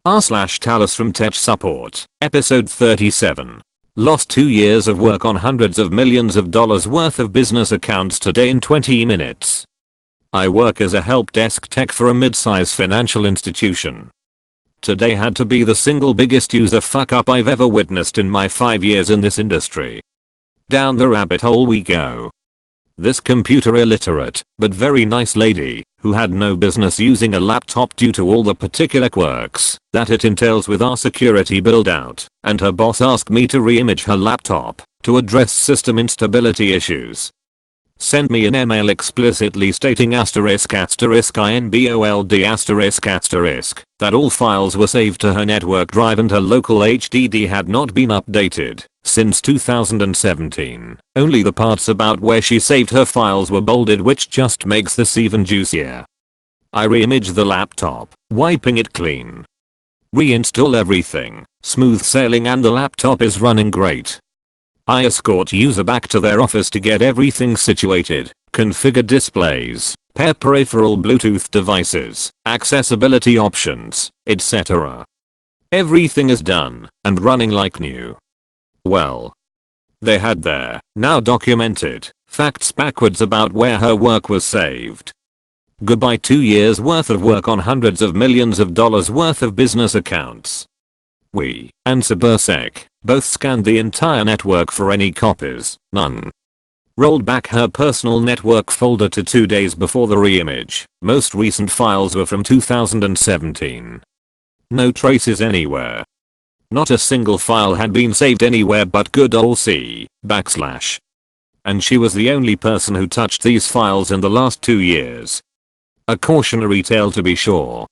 r/TalesFromTechSupport, episode 37. Lost 2 years of work on hundreds of millions of dollars worth of business accounts today in 20 minutes. I work as a help desk tech for a mid-size financial institution. Today had to be the single biggest user fuck up I've ever witnessed in my 5 years in this industry. Down the rabbit hole we go. This computer illiterate, but very nice lady, who had no business using a laptop due to all the particular quirks that it entails with our security build out, and her boss asked me to re-image her laptop to address system instability issues. Sent me an email explicitly stating **INBOLD** that all files were saved to her network drive and her local HDD had not been updated since 2017. Only the parts about where she saved her files were bolded, which just makes this even juicier. I re-image the laptop, wiping it clean. Reinstall everything, smooth sailing, and the laptop is running great. I escort user back to their office to get everything situated, configure displays, pair peripheral Bluetooth devices, accessibility options, etc. Everything is done and running like new. Well, they had their, now documented, facts backwards about where her work was saved. Goodbye 2 years worth of work on hundreds of millions of dollars worth of business accounts. We and Cybersec both scanned the entire network for any copies, none. Rolled back her personal network folder to 2 days before the reimage. Most recent files were from 2017. No traces anywhere. Not a single file had been saved anywhere but good ol' C \. And she was the only person who touched these files in the last 2 years. A cautionary tale to be sure.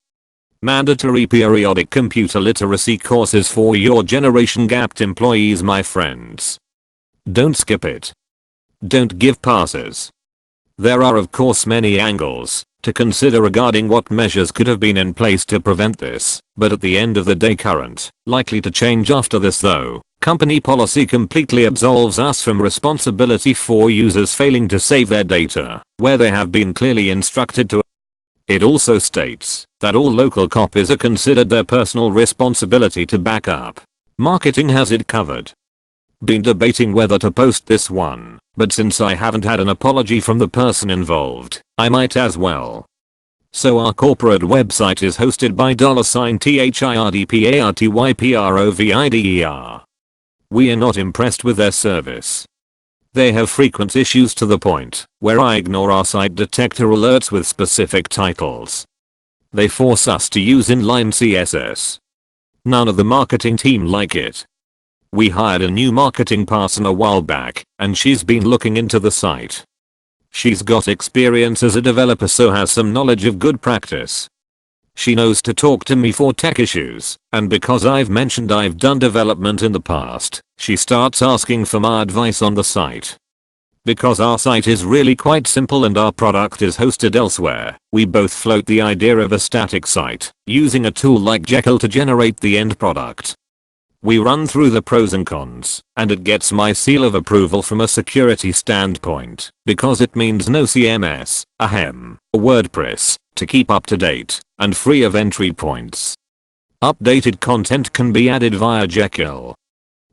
Mandatory periodic computer literacy courses for your generation gapped employees, my friends. Don't skip it. Don't give passes. There are of course many angles to consider regarding what measures could have been in place to prevent this, but at the end of the day, current, likely to change after this though, company policy completely absolves us from responsibility for users failing to save their data where they have been clearly instructed to. It also states that all local copies are considered their personal responsibility to back up. Marketing has it covered. Been debating whether to post this one, but since I haven't had an apology from the person involved, I might as well. So our corporate website is hosted by $THIRDPARTYPROVIDER. We are not impressed with their service. They have frequent issues to the point where I ignore our site detector alerts with specific titles. They force us to use inline CSS. None of the marketing team like it. We hired a new marketing person a while back, and she's been looking into the site. She's got experience as a developer, so has some knowledge of good practice. She knows to talk to me for tech issues, and because I've mentioned I've done development in the past, she starts asking for my advice on the site. Because our site is really quite simple and our product is hosted elsewhere, we both float the idea of a static site, using a tool like Jekyll to generate the end product. We run through the pros and cons, and it gets my seal of approval from a security standpoint, because it means no CMS, ahem, or WordPress, to keep up to date, and free of entry points. Updated content can be added via Jekyll.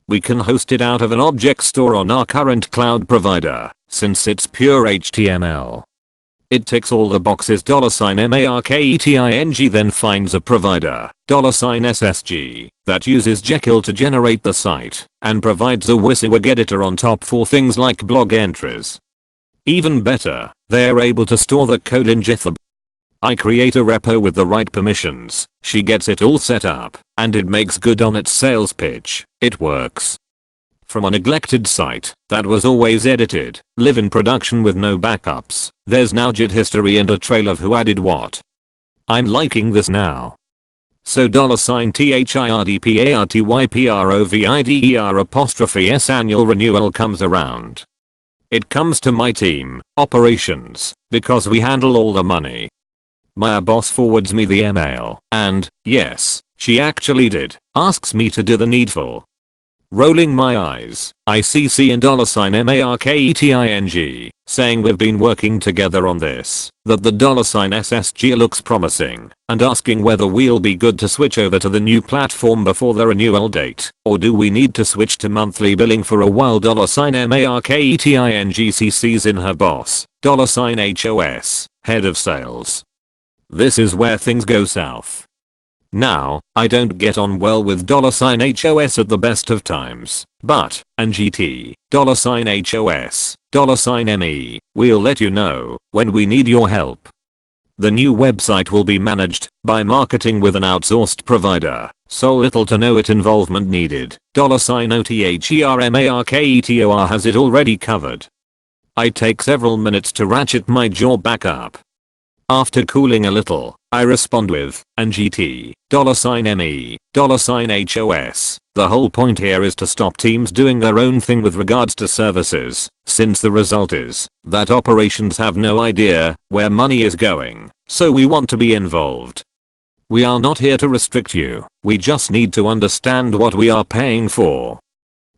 We can host it out of an object store on our current cloud provider, since it's pure HTML. It ticks all the boxes. $marketing then finds a provider, $SSG, that uses Jekyll to generate the site, and provides a WYSIWYG editor on top for things like blog entries. Even better, they're able to store the code in GitHub. I create a repo with the right permissions, she gets it all set up, and it makes good on its sales pitch. It works. From a neglected site that was always edited, live in production with no backups, there's now Git history and a trail of who added what. I'm liking this now. So $THIRDPARTYPROVIDER'(s) annual renewal comes around. It comes to my team, operations, because we handle all the money. My boss forwards me the email, and, yes, she actually did, asks me to do the needful. Rolling my eyes, I see C and $marketing, saying we've been working together on this, that the $SSG looks promising, and asking whether we'll be good to switch over to the new platform before the renewal date, or do we need to switch to monthly billing for a while. $marketing CC's in her boss, $HOS, head of sales. This is where things go south. Now, I don't get on well with $HOS at the best of times, but, and GT, $HOS, $ME, we'll let you know when we need your help. The new website will be managed by marketing with an outsourced provider, so little to no involvement needed. $OTHERMARKETOR has it already covered. I take several minutes to ratchet my jaw back up. After cooling a little, I respond with, and GT, $ME, $HOS. The whole point here is to stop teams doing their own thing with regards to services, since the result is that operations have no idea where money is going, so we want to be involved. We are not here to restrict you, we just need to understand what we are paying for.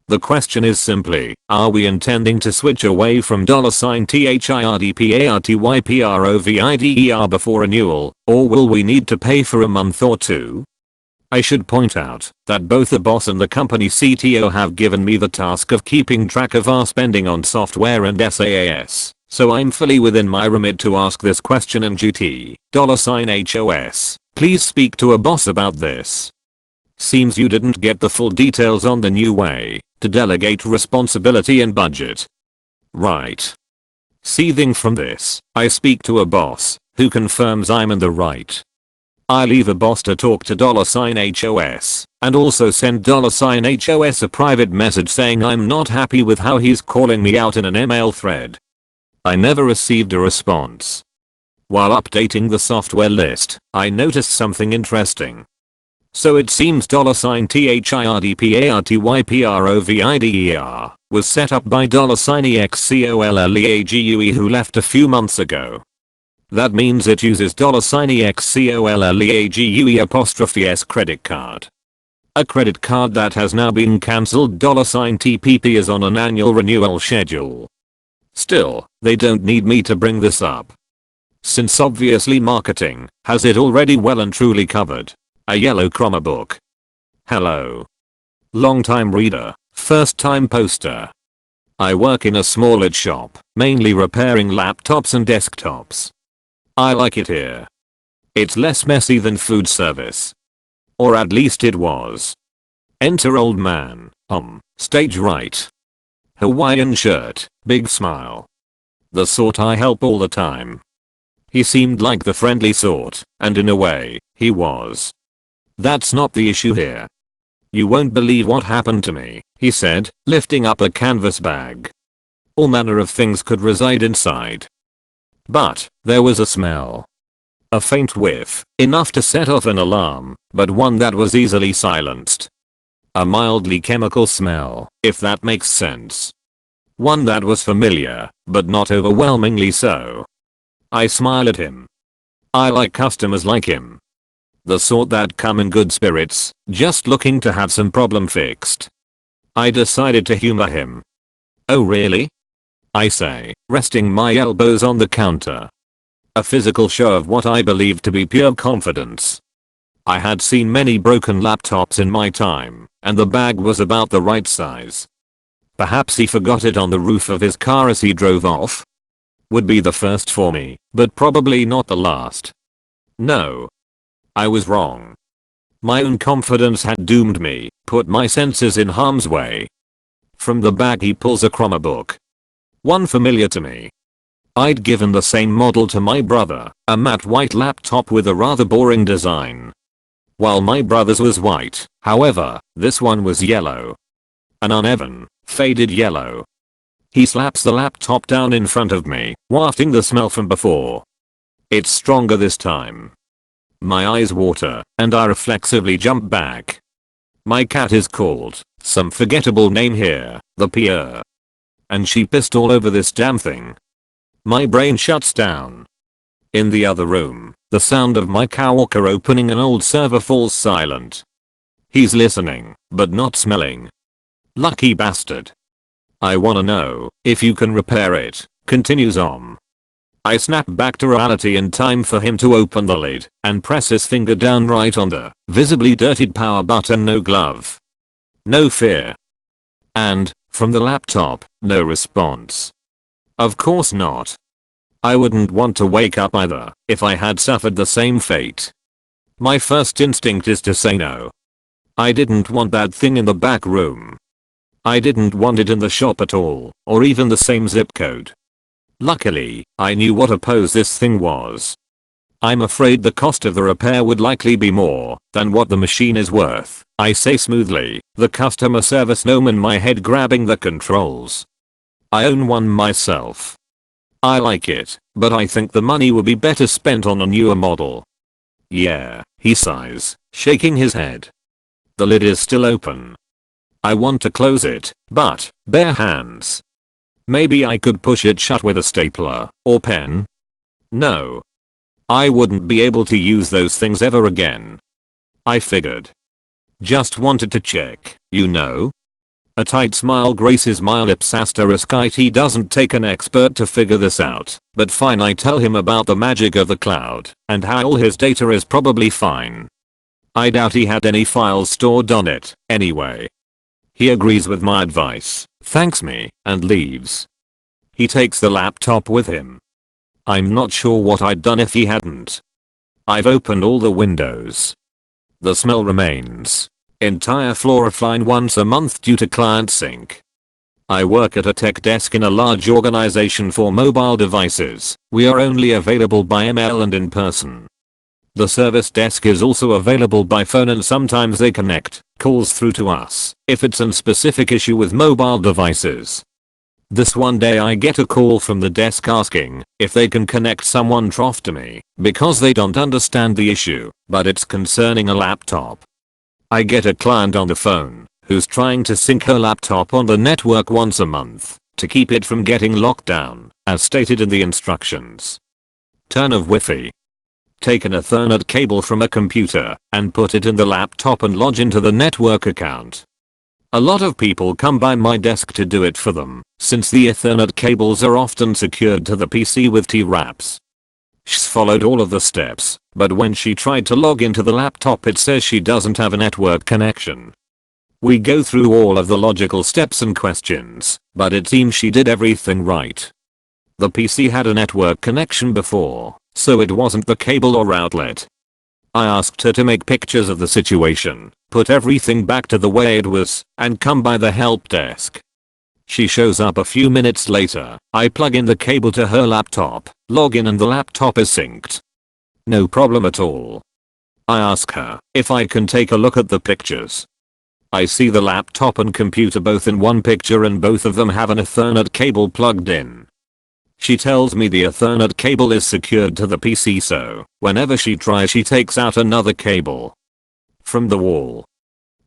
The question is simply, are we intending to switch away from $THIRDPARTYPROVIDER before renewal, or will we need to pay for a month or two? I should point out that both the boss and the company CTO have given me the task of keeping track of our spending on software and SaaS, so I'm fully within my remit to ask this question. And GT, $HOS, please speak to a boss about this. Seems you didn't get the full details on the new way to delegate responsibility and budget. Right. Seething from this, I speak to a boss who confirms I'm in the right. I leave a boss to talk to $HOS and also send $HOS a private message saying I'm not happy with how he's calling me out in an email thread. I never received a response. While updating the software list, I noticed something interesting. So it seems $THIRDPARTYPROVIDER was set up by $EXCOLLEAGUE who left a few months ago. That means it uses $EXCOLLEAGUE''S credit card. A credit card that has now been cancelled. $TPP is on an annual renewal schedule. Still, they don't need me to bring this up, since obviously marketing has it already well and truly covered. A yellow Chromebook. Hello. Long-time reader, first-time poster. I work in a smallish shop, mainly repairing laptops and desktops. I like it here. It's less messy than food service. Or at least it was. Enter old man, stage right. Hawaiian shirt, big smile. The sort I help all the time. He seemed like the friendly sort, and in a way, he was. That's not the issue here. You won't believe what happened to me, he said, lifting up a canvas bag. All manner of things could reside inside. But there was a smell. A faint whiff, enough to set off an alarm, but one that was easily silenced. A mildly chemical smell, if that makes sense. One that was familiar, but not overwhelmingly so. I smile at him. I like customers like him. The sort that come in good spirits, just looking to have some problem fixed. I decided to humor him. Oh really? I say, resting my elbows on the counter. A physical show of what I believed to be pure confidence. I had seen many broken laptops in my time, and the bag was about the right size. Perhaps he forgot it on the roof of his car as he drove off? Would be the first for me, but probably not the last. No. I was wrong. My own confidence had doomed me, put my senses in harm's way. From the bag he pulls a Chromebook. One familiar to me. I'd given the same model to my brother, a matte white laptop with a rather boring design. While my brother's was white, however, this one was yellow. An uneven, faded yellow. He slaps the laptop down in front of me, wafting the smell from before. It's stronger this time. My eyes water, and I reflexively jump back. My cat is called some forgettable name here, the Pierre. And she pissed all over this damn thing. My brain shuts down. In the other room, the sound of my coworker opening an old server falls silent. He's listening, but not smelling. Lucky bastard. I wanna know if you can repair it. Continues on. I snap back to reality in time for him to open the lid and press his finger down right on the visibly dirtied power button. No glove. No fear. And, from the laptop, no response. Of course not. I wouldn't want to wake up either if I had suffered the same fate. My first instinct is to say no. I didn't want that thing in the back room. I didn't want it in the shop at all, or even the same zip code. Luckily, I knew what a pose this thing was. I'm afraid the cost of the repair would likely be more than what the machine is worth, I say smoothly, the customer service gnome in my head grabbing the controls. I own one myself. I like it, but I think the money would be better spent on a newer model. Yeah, he sighs, shaking his head. The lid is still open. I want to close it, but, bare hands. Maybe I could push it shut with a stapler, or pen? No. I wouldn't be able to use those things ever again. I figured. Just wanted to check, you know? A tight smile graces my lips. It doesn't take an expert to figure this out, but fine. I tell him about the magic of the cloud, and how all his data is probably fine. I doubt he had any files stored on it, anyway. He agrees with my advice, thanks me, and leaves. He takes the laptop with him. I'm not sure what I'd done if he hadn't. I've opened all the windows. The smell remains. Entire floor offline once a month due to client sync. I work at a tech desk in a large organization for mobile devices. We are only available by email and in person. The service desk is also available by phone, and sometimes they connect calls through to us if it's a specific issue with mobile devices. This one day I get a call from the desk asking if they can connect someone to me because they don't understand the issue, but it's concerning a laptop. I get a client on the phone who's trying to sync her laptop on the network once a month to keep it from getting locked down, as stated in the instructions. Turn of Wi-Fi. Take an Ethernet cable from a computer and put it in the laptop and log into the network account. A lot of people come by my desk to do it for them, since the Ethernet cables are often secured to the PC with T-wraps. She's followed all of the steps, but when she tried to log into the laptop it says she doesn't have a network connection. We go through all of the logical steps and questions, but it seems she did everything right. The PC had a network connection before, so it wasn't the cable or outlet. I asked her to make pictures of the situation, put everything back to the way it was, and come by the help desk. She shows up a few minutes later. I plug in the cable to her laptop, log in, and the laptop is synced. No problem at all. I ask her if I can take a look at the pictures. I see the laptop and computer both in one picture, and both of them have an Ethernet cable plugged in. She tells me the Ethernet cable is secured to the PC, so whenever she tries she takes out another cable from the wall.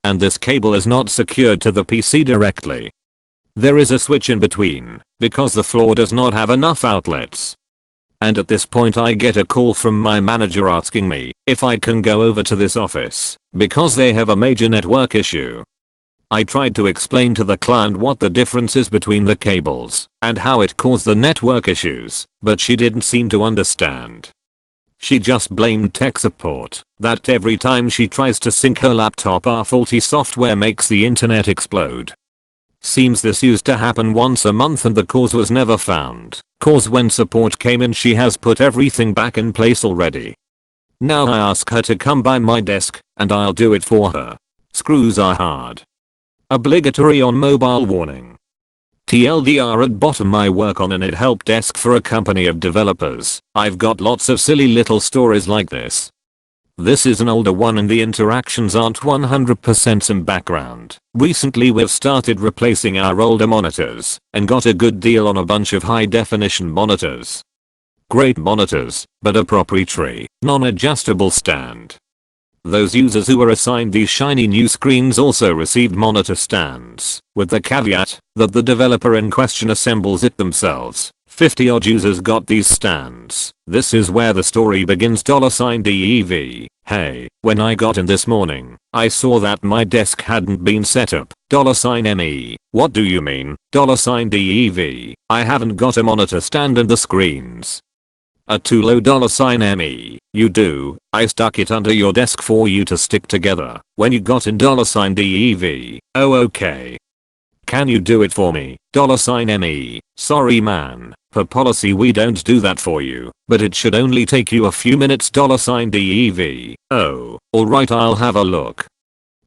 And this cable is not secured to the PC directly. There is a switch in between, because the floor does not have enough outlets. And at this point I get a call from my manager asking me if I can go over to this office, because they have a major network issue. I tried to explain to the client what the difference is between the cables and how it caused the network issues, but she didn't seem to understand. She just blamed tech support, that every time she tries to sync her laptop our faulty software makes the internet explode. Seems this used to happen once a month and the cause was never found, cause when support came in she has put everything back in place already. Now I ask her to come by my desk, and I'll do it for her. Screws are hard. Obligatory on mobile warning. TLDR at bottom, I work on an help desk for a company of developers. I've got lots of silly little stories like this. This is an older one and the interactions aren't 100% some background. Recently we've started replacing our older monitors and got a good deal on a bunch of high definition monitors. Great monitors, but a proprietary, non-adjustable stand. Those users who were assigned these shiny new screens also received monitor stands, with the caveat that the developer in question assembles it themselves. 50 odd users got these stands. This is where the story begins. $DEV. Hey, when I got in this morning, I saw that my desk hadn't been set up. $ME. What do you mean? $DEV. I haven't got a monitor stand and the screens are too low. $ME. You do. I stuck it under your desk for you to stick together when you got in. $DEV. Oh okay. Can you do it for me? $ME. Sorry man. Per policy we don't do that for you, but it should only take you a few minutes. $DEV. Oh, alright, I'll have a look.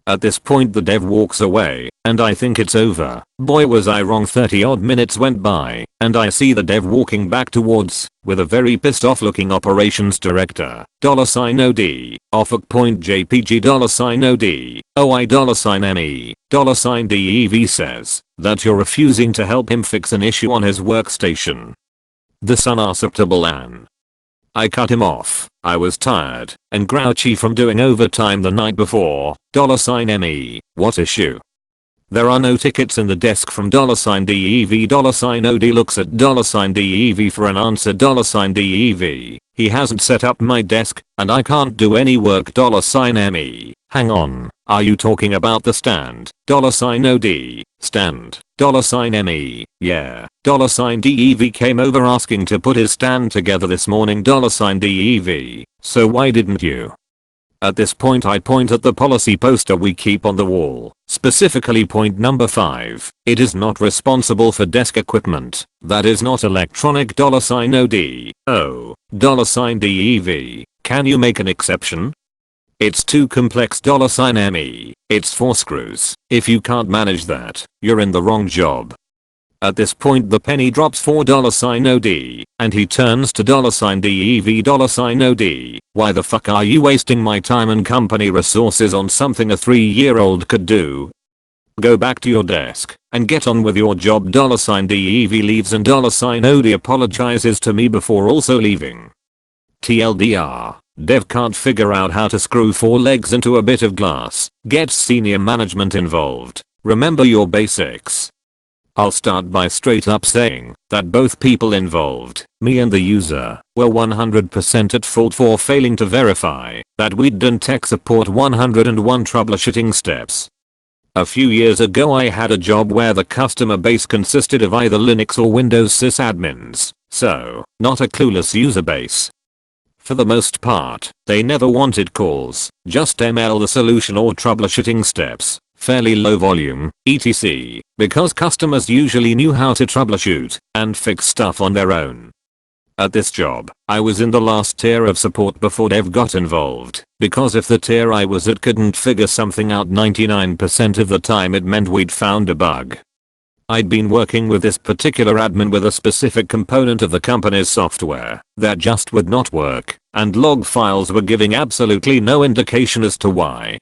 At this point the dev walks away, and I think it's over. Boy was I wrong. 30 odd minutes went by, and I see the dev walking back towards, with a very pissed off looking operations director. $OD. Offuck point JPG. $OD. OI $ME. $DEV says that you're refusing to help him fix an issue on his workstation. This unacceptable Ann. I cut him off. I was tired and grouchy from doing overtime the night before. $ME. What issue? There are no tickets in the desk from $DEV. $OD looks at $DEV for an answer. $DEV. He hasn't set up my desk and I can't do any work. $ME. Hang on. Are you talking about the stand? $OD. Stand. $ME. Yeah. $DEV came over asking to put his stand together this morning. $DEV. So why didn't you? At this point I point at the policy poster we keep on the wall, specifically point number 5. It is not responsible for desk equipment that is not electronic. $OD. Oh. $DEV. Can you make an exception? It's too complex. $ME. It's 4 screws. If you can't manage that, you're in the wrong job. At this point the penny drops for $OD, and he turns to $DEV. $OD. Why the fuck are you wasting my time and company resources on something a 3-year-old could do? Go back to your desk and get on with your job. $DEV leaves and $OD apologizes to me before also leaving. TLDR. Dev can't figure out how to screw 4 legs into a bit of glass. Gets senior management involved. Remember your basics. I'll start by straight up saying that both people involved, me and the user, were 100% at fault for failing to verify that we'd done tech support 101 troubleshooting steps. A few years ago I had a job where the customer base consisted of either Linux or Windows sysadmins, so not a clueless user base. For the most part, they never wanted calls, just ML the solution or troubleshooting steps, fairly low volume, etc. because customers usually knew how to troubleshoot and fix stuff on their own. At this job, I was in the last tier of support before dev got involved, because if the tier I was at couldn't figure something out 99% of the time it meant we'd found a bug. I'd been working with this particular admin with a specific component of the company's software that just would not work, and log files were giving absolutely no indication as to why.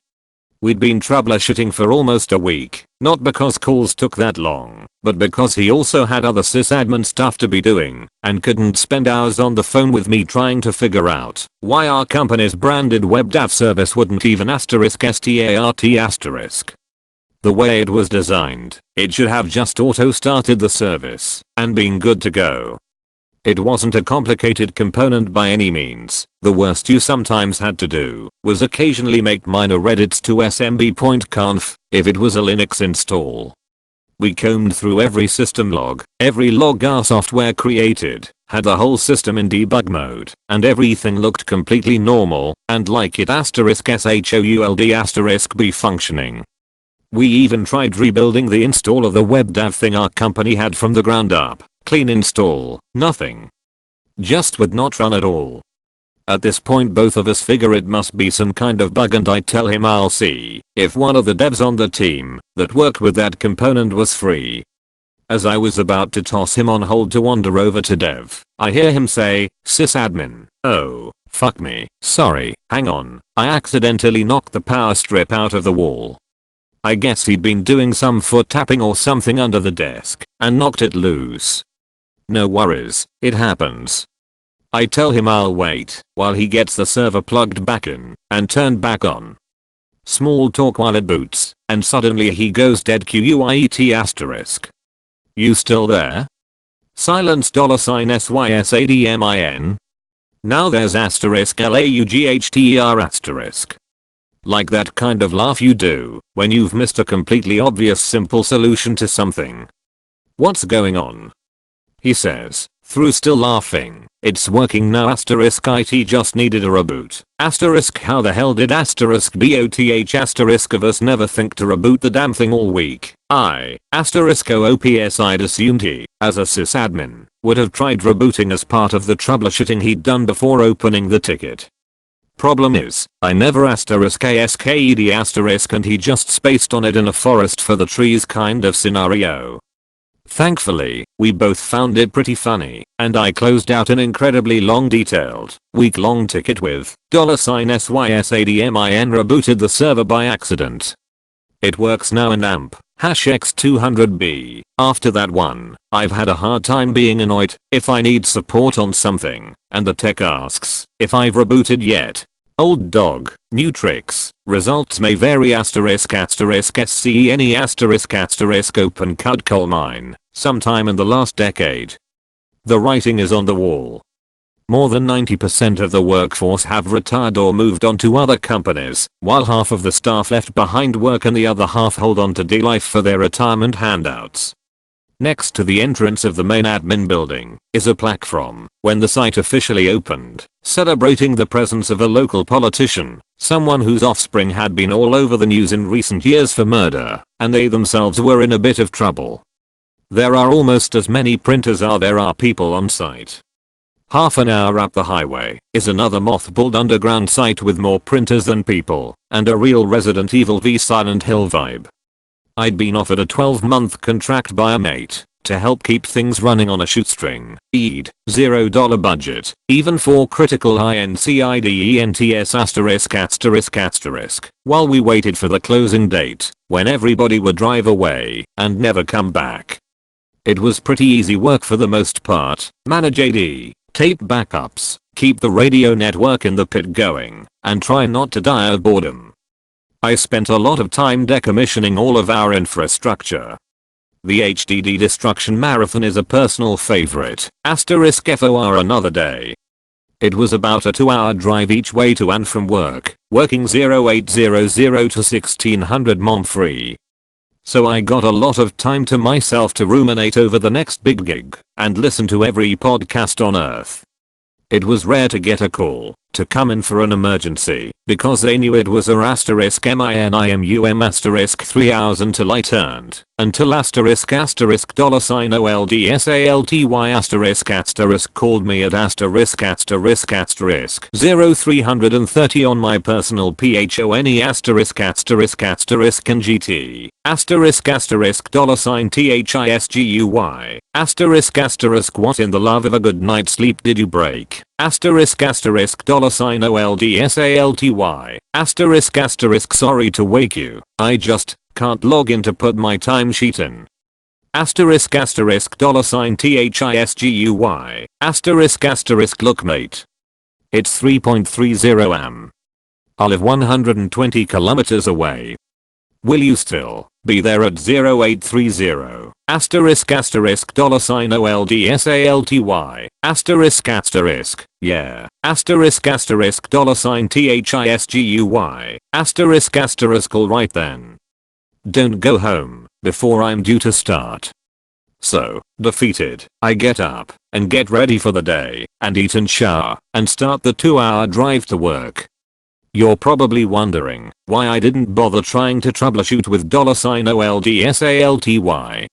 We'd been troubleshooting for almost a week, not because calls took that long, but because he also had other sysadmin stuff to be doing, and couldn't spend hours on the phone with me trying to figure out why our company's branded web dev service wouldn't even *start*. The way it was designed, it should have just auto-started the service and been good to go. It wasn't a complicated component by any means. The worst you sometimes had to do was occasionally make minor edits to smb.conf if it was a Linux install. We combed through every system log, every log our software created, had the whole system in debug mode, and everything looked completely normal and like it *SHOULD *be functioning. We even tried rebuilding the install of the web dev thing our company had from the ground up. Clean install, nothing. Just would not run at all. At this point both of us figure it must be some kind of bug and I tell him I'll see if one of the devs on the team that worked with that component was free. As I was about to toss him on hold to wander over to dev, I hear him say, "Sysadmin, oh, fuck me, sorry, hang on, I accidentally knocked the power strip out of the wall." I guess he'd been doing some foot tapping or something under the desk and knocked it loose. No worries, it happens. I tell him I'll wait while he gets the server plugged back in and turned back on. Small talk while it boots, and suddenly he goes dead QUIET *. You still there? Silence $SYSADMIN. Now there's *LAUGHTER*. Like that kind of laugh you do when you've missed a completely obvious simple solution to something. What's going on? He says, through still laughing. It's working now *IT just needed a reboot. How the hell did *BOTH of us never think to reboot the damn thing all week? *OOPS I'd assumed he, as a sysadmin, would have tried rebooting as part of the troubleshooting he'd done before opening the ticket. Problem is, I never *ASKED* and he just spaced on it in a forest for the trees kind of scenario. Thankfully, we both found it pretty funny, and I closed out an incredibly long detailed, week-long ticket with $SYSADMIN rebooted the server by accident. It works now in AMP, #X200B. After that one, I've had a hard time being annoyed if I need support on something, and the tech asks if I've rebooted yet. Old dog, new tricks, results may vary *SCENE** open cut coal mine, sometime in the last decade. The writing is on the wall. More than 90% of the workforce have retired or moved on to other companies, while half of the staff left behind work and the other half hold on to D-Life for their retirement handouts. Next to the entrance of the main admin building is a plaque from when the site officially opened, celebrating the presence of a local politician, someone whose offspring had been all over the news in recent years for murder, and they themselves were in a bit of trouble. There are almost as many printers as there are people on site. Half an hour up the highway is another mothballed underground site with more printers than people, and a real Resident Evil v Silent Hill vibe. I'd been offered a 12-month contract by a mate to help keep things running on a shoestring, $0 budget, even for critical INCIDENTS****, while we waited for the closing date, when everybody would drive away and never come back. It was pretty easy work for the most part, manage AD, tape backups, keep the radio network in the pit going, and try not to die of boredom. I spent a lot of time decommissioning all of our infrastructure. The HDD destruction marathon is a personal favorite, *FOR another day. It was about a 2-hour drive each way to and from work, working 0800 to 1600 mom free. So I got a lot of time to myself to ruminate over the next big gig, and listen to every podcast on earth. It was rare to get a call to come in for an emergency, because they knew it was a *MINIMUM*3 hours until I turned, until $OLDSALTY** called me at **0330 on my personal PHONE** and GT, $THISGUY, what in the love of a good night's sleep did you break? $OLDSALTY, sorry to wake you, I just can't log in to put my timesheet in. $THISGUY, look mate. It's 3.30 am. I live 120 kilometers away. Will you still be there at 0830? $OLDSALTY, yeah. $THISGUY, alright then. Don't go home before I'm due to start. So, defeated, I get up and get ready for the day and eat and shower and start the 2-hour drive to work. You're probably wondering why I didn't bother trying to troubleshoot with $OLDSALTY.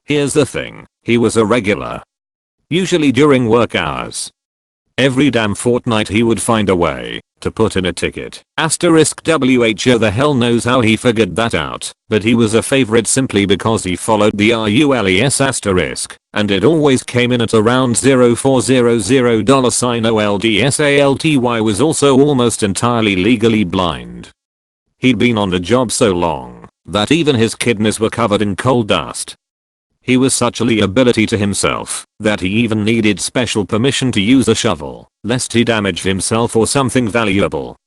Here's the thing, he was a regular. Usually during work hours. Every damn fortnight he would find a way to put in a ticket. *WHO the hell knows how he figured that out, but he was a favorite simply because he followed the RULES**, and it always came in at around $0400. $OLDSALTY was also almost entirely legally blind. He'd been on the job so long that even his kidneys were covered in coal dust. He was such a liability to himself that he even needed special permission to use a shovel, lest he damaged himself or something valuable.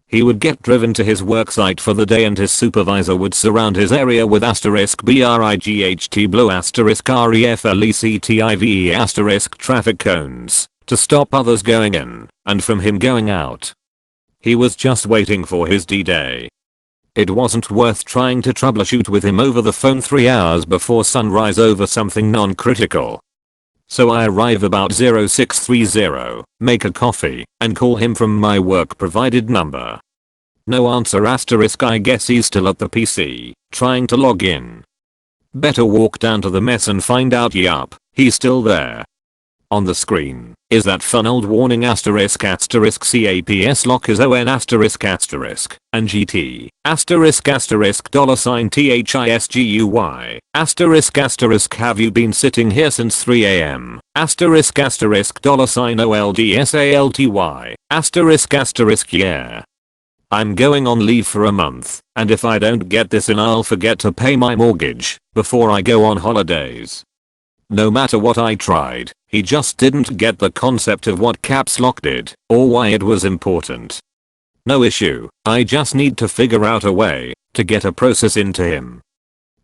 He would get driven to his work site for the day and his supervisor would surround his area with *BRIGHT blue *REFLECTIVE traffic cones to stop others going in and from him going out. He was just waiting for his D-Day. It wasn't worth trying to troubleshoot with him over the phone 3 hours before sunrise over something non-critical. So I arrive about 0630, make a coffee, and call him from my work provided number. No answer *, I guess he's still at the PC, trying to log in. Better walk down to the mess and find out. Yup, he's still there. On the screen is that fun old warning ****, caps lock is on ***, and GT $THISGUY ***, have you been sitting here since 3 am? $OLDSALTY yeah. I'm going on leave for a month, and if I don't get this in I'll forget to pay my mortgage before I go on holidays. No matter what I tried, he just didn't get the concept of what caps lock did or why it was important. No issue, I just need to figure out a way to get a process into him.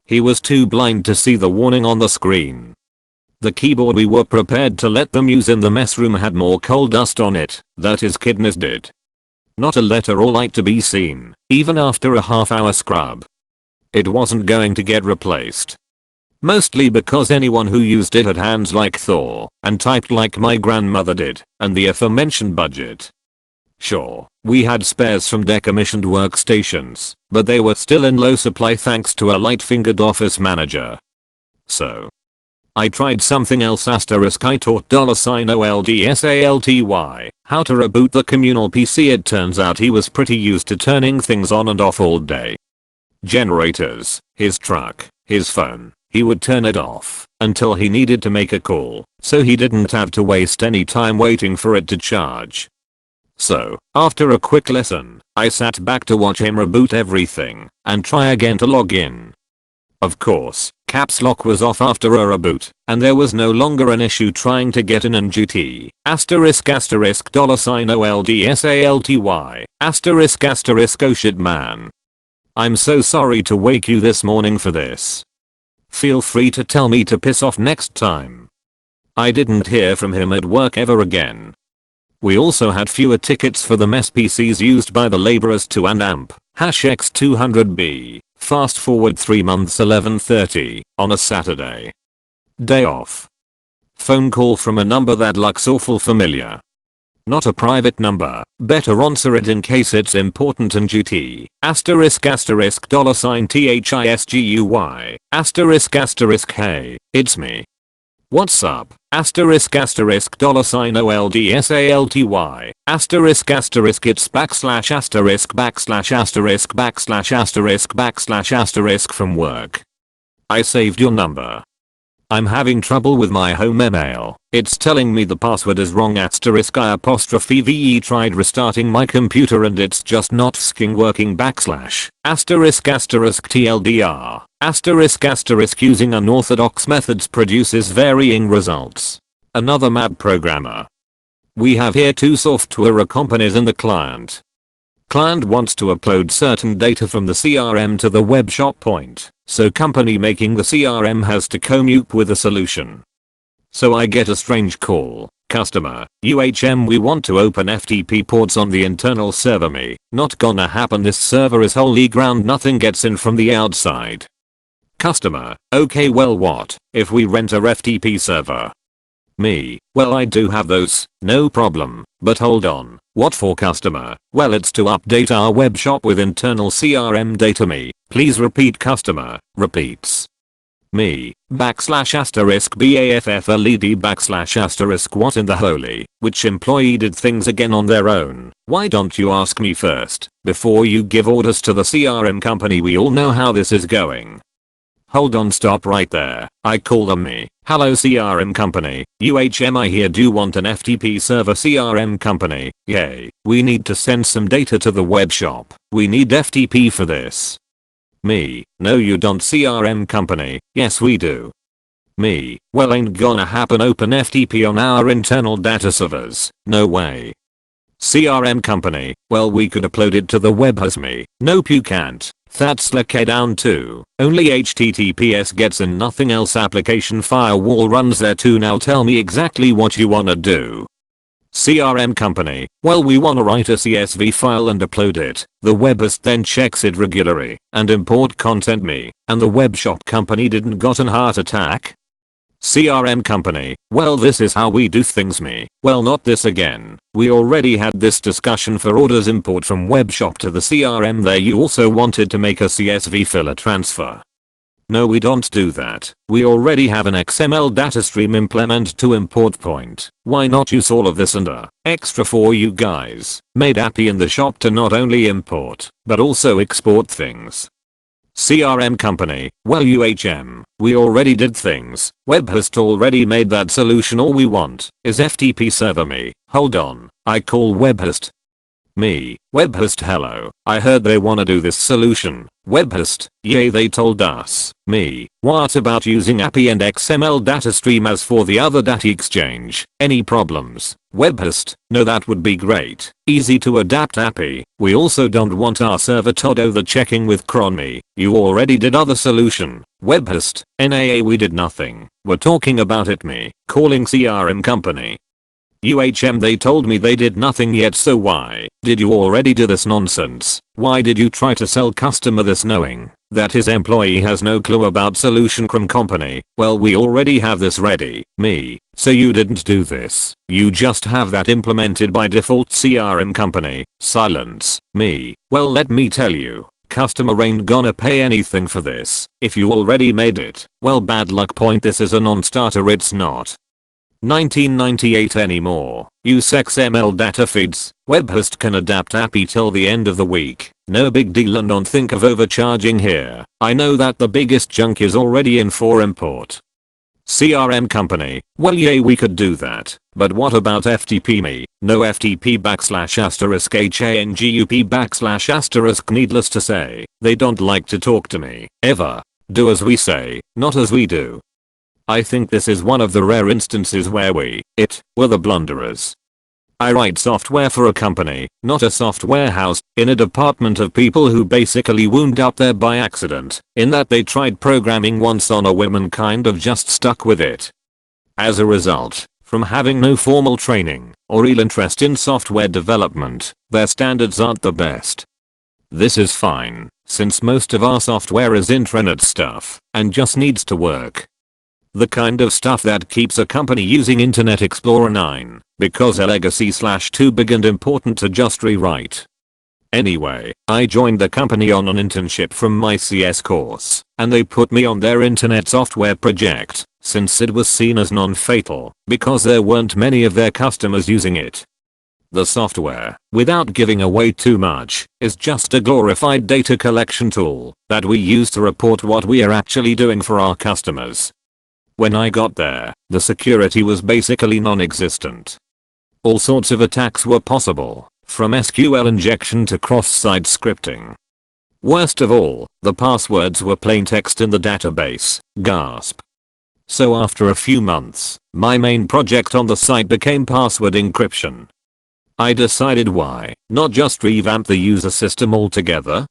He was too blind to see the warning on the screen. The keyboard we were prepared to let them use in the mess room had more coal dust on it than his kidneys did. Not a letter or light to be seen, even after a half-hour scrub. It wasn't going to get replaced. Mostly because anyone who used it had hands like Thor and typed like my grandmother did, and the aforementioned budget. Sure, we had spares from decommissioned workstations, but they were still in low supply thanks to a light-fingered office manager. So I tried something else ***. I taught $OLDSALTY how to reboot the communal PC. It turns out he was pretty used to turning things on and off all day. Generators, his truck, his phone. He would turn it off until he needed to make a call, so he didn't have to waste any time waiting for it to charge. So, after a quick lesson, I sat back to watch him reboot everything and try again to log in. Of course, caps lock was off after a reboot, and there was no longer an issue trying to get in and GT $OLDSALTY oh shit man. I'm so sorry to wake you this morning for this. Feel free to tell me to piss off next time. I didn't hear from him at work ever again. We also had fewer tickets for the mess PCs used by the laborers to and amp #X200B. Fast forward 3 months 11:30 on a Saturday. Day off. Phone call from a number that looks awful familiar. Not a private number, better answer it in case it's important. And GT $THISGUY hey, it's me. What's up? $OLDSALTY it's **** from work. I saved your number. I'm having trouble with my home email. It's telling me the password is wrong. *I *VE tried restarting my computer and it's just not f***ing working. **** TLDR. Using unorthodox methods produces varying results. Another mad programmer. We have here two software companies in the client. Client wants to upload certain data from the CRM to the web shop point, so company making the CRM has to commute with a solution. So I get a strange call. Customer, UHM, we want to open FTP ports on the internal server. Me, not gonna happen. This server is holy ground, nothing gets in from the outside. Customer, okay, well what if we rent a FTP server? Me, well I do have those, no problem, but hold on, what for? Customer, well it's to update our web shop with internal CRM data. Me, please repeat. Customer, repeats. Me, *BAFFLED what in the holy, which employee did things again on their own? Why don't you ask me first, before you give orders to the CRM company? We all know how this is going. Hold on, stop right there. I call them. Me, hello CRM company, UHM, I hear do want an FTP server. CRM company, yay, we need to send some data to the web shop. We need FTP for this. Me, no you don't. CRM company, yes we do. Me, well ain't gonna happen. Open FTP on our internal data servers, no way. CRM company, well we could upload it to the web as me. Nope you can't. That's like down too. Only HTTPS gets in, nothing else. Application firewall runs there too. Now tell me exactly what you wanna do. CRM company, well we wanna write a CSV file and upload it. The web host then checks it regularly and import content me. And the web shop company didn't got an heart attack? CRM company, well this is how we do things me. Well not this again. We already had this discussion for orders import from web shop to the CRM there. You also wanted to make a CSV filler transfer. No we don't do that. We already have an XML data stream implement to import point. Why not use all of this and extra for you guys? Made API in the shop to not only import, but also export things. CRM company, well UHM, we already did things. Web host already made that solution. All we want is FTP server me. Hold on, I call web host. Me, web host hello, I heard they wanna do this solution. Web host, yay they told us. Me, what about using API and XML data stream as for the other data exchange? Any problems? Web host, no that would be great. Easy to adapt API. We also don't want our server to do the checking with cron me. You already did other solution. Web host, NAA we did nothing. We're talking about it me. Calling CRM company. UHM they told me they did nothing yet, so why did you already do this nonsense? Why did you try to sell customer this knowing that his employee has no clue about solution from company? Well we already have this ready, me, so you didn't do this. You just have that implemented by default. CRM company, silence, me, well let me tell you. Customer ain't gonna pay anything for this. If you already made it, well bad luck point, this is a non-starter. It's not 1998 anymore. Use XML data feeds. Web host can adapt API till the end of the week. No big deal, and don't think of overcharging here. I know that the biggest chunk is already in for import. CRM company, well yay we could do that. But what about FTP me? No FTP /*HANGUP /*. Needless to say, they don't like to talk to me. Ever. Do as we say, not as we do. I think this is one of the rare instances where were the blunderers. I write software for a company, not a software house, in a department of people who basically wound up there by accident, in that they tried programming once on a whim and kind of just stuck with it. As a result, from having no formal training or real interest in software development, their standards aren't the best. This is fine, since most of our software is intranet stuff and just needs to work. The kind of stuff that keeps a company using Internet Explorer 9 because a legacy / too big and important to just rewrite. Anyway, I joined the company on an internship from my CS course, and they put me on their internet software project, since it was seen as non-fatal, because there weren't many of their customers using it. The software, without giving away too much, is just a glorified data collection tool that we use to report what we are actually doing for our customers. When I got there, the security was basically non-existent. All sorts of attacks were possible, from SQL injection to cross-site scripting. Worst of all, the passwords were plain text in the database. Gasp. So after a few months, my main project on the site became password encryption. I decided why not just revamp the user system altogether?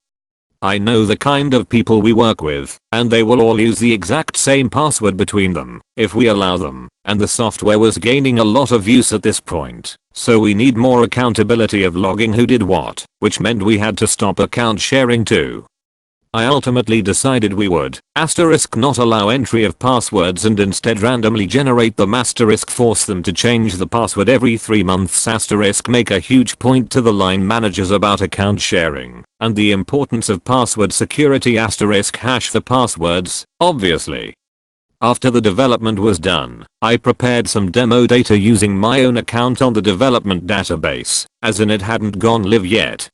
I know the kind of people we work with, and they will all use the exact same password between them, if we allow them, and the software was gaining a lot of use at this point, so we need more accountability of logging who did what, which meant we had to stop account sharing too. I ultimately decided we would not allow entry of passwords and instead randomly generate them, force them to change the password every 3 months, make a huge point to the line managers about account sharing and the importance of password security, hash the passwords, obviously. After the development was done, I prepared some demo data using my own account on the development database, as in it hadn't gone live yet.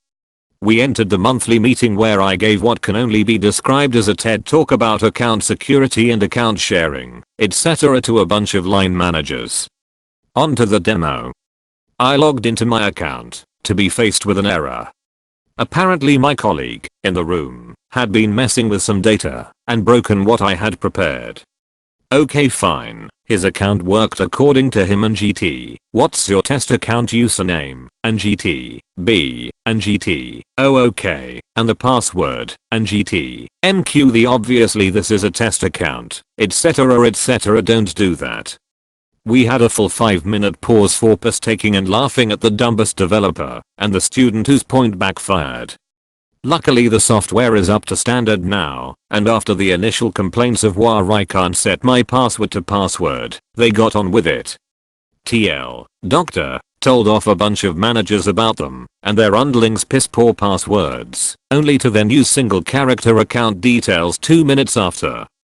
We entered the monthly meeting where I gave what can only be described as a TED talk about account security and account sharing, etc. to a bunch of line managers. On to the demo. I logged into my account, to be faced with an error. Apparently my colleague, in the room, had been messing with some data, and broken what I had prepared. Okay fine, His account worked according to him and GT. What's your test account username? And GT. B. And GT. Oh okay. And the password? And GT. MQ the obviously this is a test account. Etc. Don't do that. We had a full 5-minute pause for piss-taking and laughing at the dumbest developer and the student whose point backfired. Luckily the software is up to standard now, and after the initial complaints of why I can't set my password to password, they got on with it. TL. Doctor told off a bunch of managers about them and their underlings' piss poor passwords, only to then use single character account details 2 minutes after.